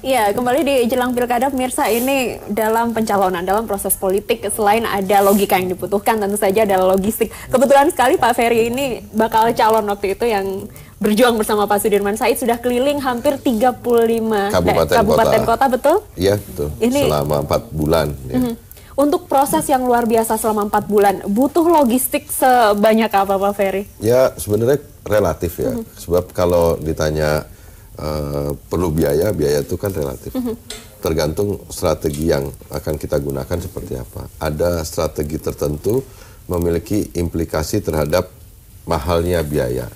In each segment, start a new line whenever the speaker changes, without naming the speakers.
Iya, kembali di jelang pilkada pemirsa, ini dalam pencalonan, dalam proses politik, selain ada logika yang dibutuhkan, tentu saja adalah logistik. Kebetulan sekali Pak Ferry ini bakal calon waktu itu yang berjuang bersama Pak Sudirman Said, sudah keliling hampir 35 kabupaten kota, betul?
Iya, betul. Ini, selama 4 bulan. Ya.
Untuk proses yang luar biasa selama 4 bulan, butuh logistik sebanyak apa Pak Ferry?
Ya, sebenarnya relatif ya. Sebab kalau ditanya perlu biaya itu kan relatif. Tergantung strategi yang akan kita gunakan seperti apa. Ada strategi tertentu memiliki implikasi terhadap mahalnya biaya.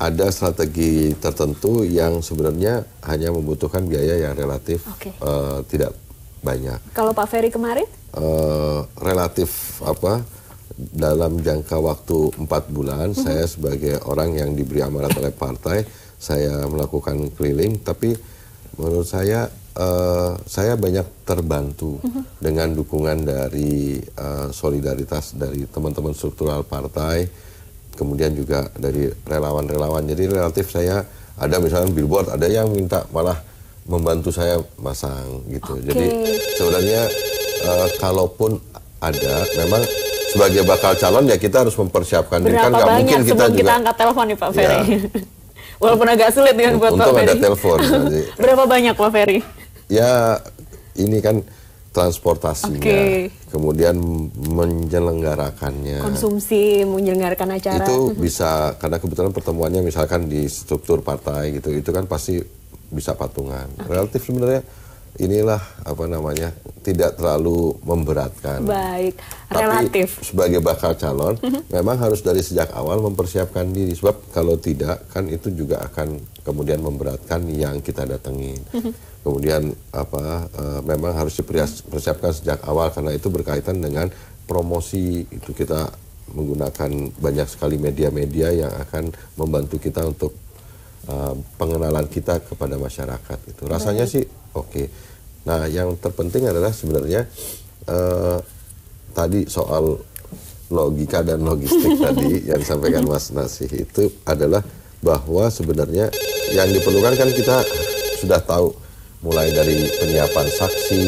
Ada strategi tertentu yang sebenarnya hanya membutuhkan biaya yang relatif tidak banyak.
Kalau Pak Ferry kemarin?
Relatif dalam jangka waktu 4 bulan, saya sebagai orang yang diberi amanat oleh partai, saya melakukan keliling, tapi menurut saya banyak terbantu dengan dukungan dari solidaritas dari teman-teman struktural partai, kemudian juga dari relawan-relawan. Jadi relatif saya ada misalnya billboard, ada yang minta malah membantu saya masang gitu. Jadi sebenarnya kalaupun ada, memang sebagai bakal calon ya kita harus mempersiapkan diri, kan nggak mungkin kita juga.
Kita angkat telepon nih Pak Ferry. Ya. Walaupun agak sulit dengan buat Pak Ferry.
Untung ada telepon.
Berapa banyak Pak Ferry?
Ya ini kan transportasinya, kemudian menyelenggarakannya.
Konsumsi, menyelenggarakan acara.
Itu bisa, karena kebetulan pertemuannya misalkan di struktur partai gitu, itu kan pasti bisa patungan. Relatif sebenarnya inilah tidak terlalu memberatkan.
Baik, relatif.
Tapi sebagai bakal calon memang harus dari sejak awal mempersiapkan diri, sebab kalau tidak kan itu juga akan kemudian memberatkan yang kita datengin. Kemudian memang harus dipersiapkan sejak awal, karena itu berkaitan dengan promosi. Itu kita menggunakan banyak sekali media-media yang akan membantu kita untuk pengenalan kita kepada masyarakat. Itu rasanya sih oke. Nah, yang terpenting adalah sebenarnya tadi soal logika dan logistik tadi yang disampaikan Mas Nasih, itu adalah bahwa sebenarnya yang diperlukan kan kita sudah tahu, mulai dari penyiapan saksi,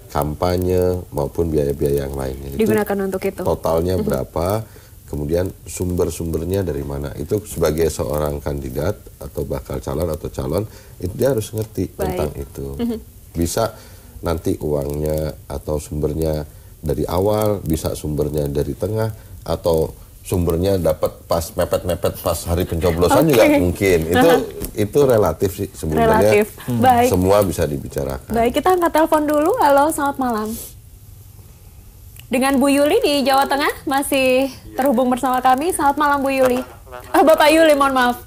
kampanye maupun biaya-biaya yang lainnya.
Digunakan untuk itu.
Totalnya berapa? Kemudian sumber-sumbernya dari mana? Itu sebagai seorang kandidat atau bakal calon atau calon, itu dia harus ngerti tentang itu. Bisa nanti uangnya atau sumbernya dari awal, bisa sumbernya dari tengah, atau sumbernya dapat pas mepet-mepet pas hari pencoblosan juga mungkin. Itu relatif sih sebenarnya. Semua bisa dibicarakan.
Baik, kita angkat telepon dulu. Halo, selamat malam. Dengan Bu Yuli di Jawa Tengah, masih terhubung bersama kami. Selamat malam Bu Yuli. Bapak Yuli, mohon maaf.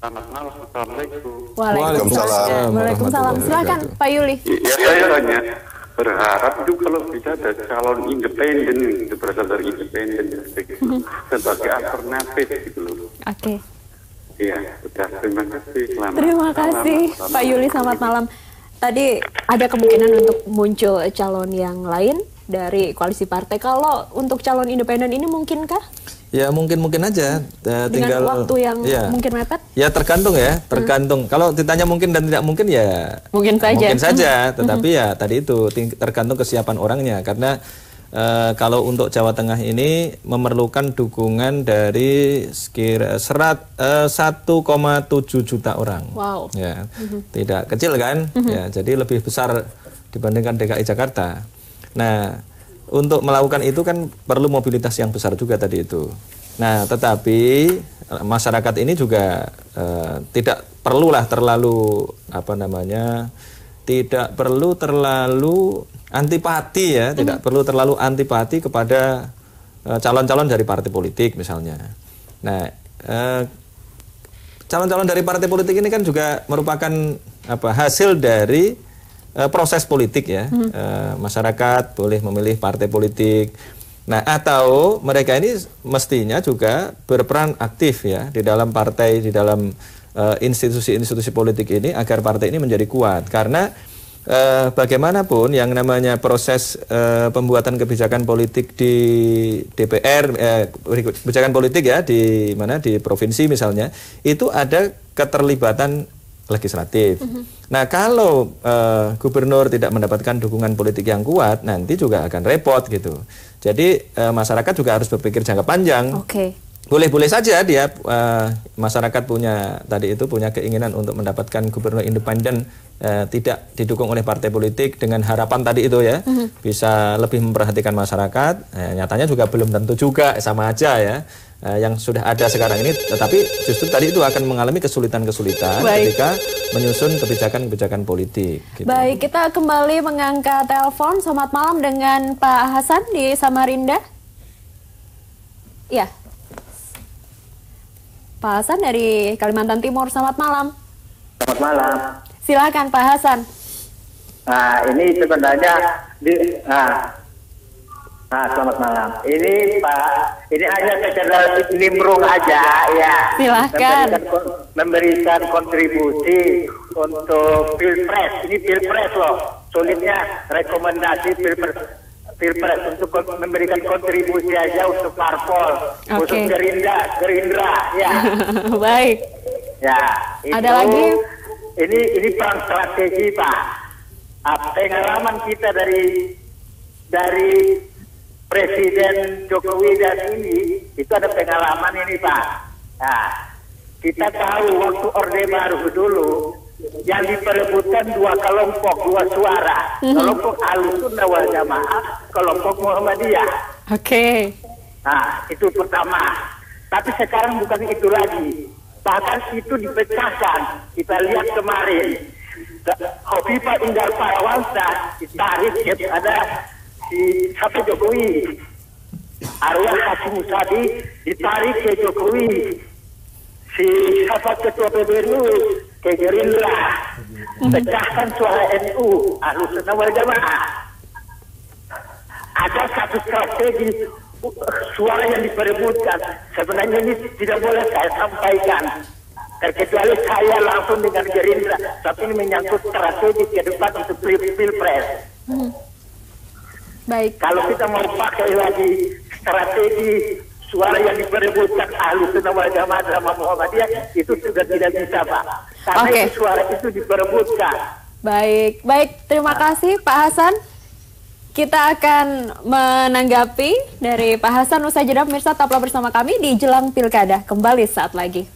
Selamat malam, Assalamualaikum.
Waalaikumsalam. Waalaikumsalam. Silakan Pak Yuli.
Ya, saya hanya berharap itu kalau bisa ada calon independen, itu berasal dari independen sebagai alternatif gitu loh.
Oke.
Iya, sudah. Terima kasih.
Terima kasih Pak Yuli, selamat malam. Tadi ada kemungkinan untuk muncul calon yang lain dari koalisi partai. Kalau untuk calon independen ini mungkinkah?
Ya mungkin aja. Tinggal
dengan waktu yang mungkin mepet?
Ya tergantung ya, tergantung. Kalau ditanya mungkin dan tidak mungkin ya
mungkin saja.
Mungkin saja, tetapi ya tadi itu tergantung kesiapan orangnya. Karena kalau untuk Jawa Tengah ini memerlukan dukungan dari sekira 1,7 juta orang.
Wow.
Ya, tidak kecil kan? Ya, jadi lebih besar dibandingkan DKI Jakarta. Nah, untuk melakukan itu kan perlu mobilitas yang besar juga tadi itu. Nah, tetapi masyarakat ini juga tidak perlulah terlalu tidak perlu terlalu antipati ya, tidak perlu terlalu antipati kepada calon-calon dari partai politik misalnya. Nah, calon-calon dari partai politik ini kan juga merupakan hasil dari proses politik ya. Masyarakat boleh memilih partai politik. Nah, atau mereka ini mestinya juga berperan aktif ya di dalam partai, di dalam institusi-institusi politik ini agar partai ini menjadi kuat. Karena bagaimanapun yang namanya proses pembuatan kebijakan politik di DPR, kebijakan politik ya di provinsi misalnya, itu ada keterlibatan legislatif. Nah, kalau gubernur tidak mendapatkan dukungan politik yang kuat, nanti juga akan repot gitu. Jadi masyarakat juga harus berpikir jangka panjang. Boleh-boleh saja dia masyarakat punya keinginan untuk mendapatkan gubernur independen, tidak didukung oleh partai politik dengan harapan tadi itu ya, bisa lebih memperhatikan masyarakat. Nyatanya juga belum tentu juga, sama aja ya. Yang sudah ada sekarang ini, tetapi justru tadi itu akan mengalami kesulitan-kesulitan ketika menyusun kebijakan-kebijakan politik. Gitu.
Baik, kita kembali mengangkat telepon. Selamat malam dengan Pak Hasan di Samarinda. Ya, Pak Hasan dari Kalimantan Timur. Selamat malam.
Selamat malam.
Silakan Pak Hasan.
Nah, ini sebenarnya selamat malam. Ini Pak, ini hanya sekedar nimbrung aja ya.
Silakan.
Memberikan kontribusi untuk pilpres. Ini pilpres loh. Sulitnya rekomendasi pilpres untuk memberikan kontribusi aja untuk parpol, untuk Gerindra ya.
Baik.
Ya.
Ada lagi?
Ini perang strategi Pak. Pengalaman kita dari Presiden Jokowi dan ini itu ada pengalaman ini Pak. Nah, kita tahu waktu Orde Baru dulu yang diperebutkan dua kelompok, dua suara, kelompok Ahlussunnah wal Jamaah, kelompok Muhammadiyah. Nah, itu pertama. Tapi sekarang bukan itu lagi. Bahkan itu dipecahkan. Kita lihat kemarin, Hovifah Indar Parawansa ditarik, ada si Sapi Jokowi, arwah Hashim Musadi ditarik ke Jokowi, si Ketua PBNU ke Gerindra, pecahkan suara NU, Ahlussunnah wal Jamaah. Ada satu strategi suara yang diperebutkan. Sebenarnya ini tidak boleh saya sampaikan, terkecuali saya langsung dengan Gerindra, tapi ini menyangkut strategi ke depan untuk pilpres.
Baik.
Kalau kita mau pakai lagi strategi suara yang diperebutkan Ahlussunnah wal Jamaah sama Muhammadiyah, itu sudah tidak bisa Pak. Karena itu suara itu diperebutkan.
Baik, terima kasih Pak Hasan. Kita akan menanggapi dari Pak Hasan usai jeda. Pemirsa, tetaplah bersama kami di Jelang Pilkada. Kembali saat lagi.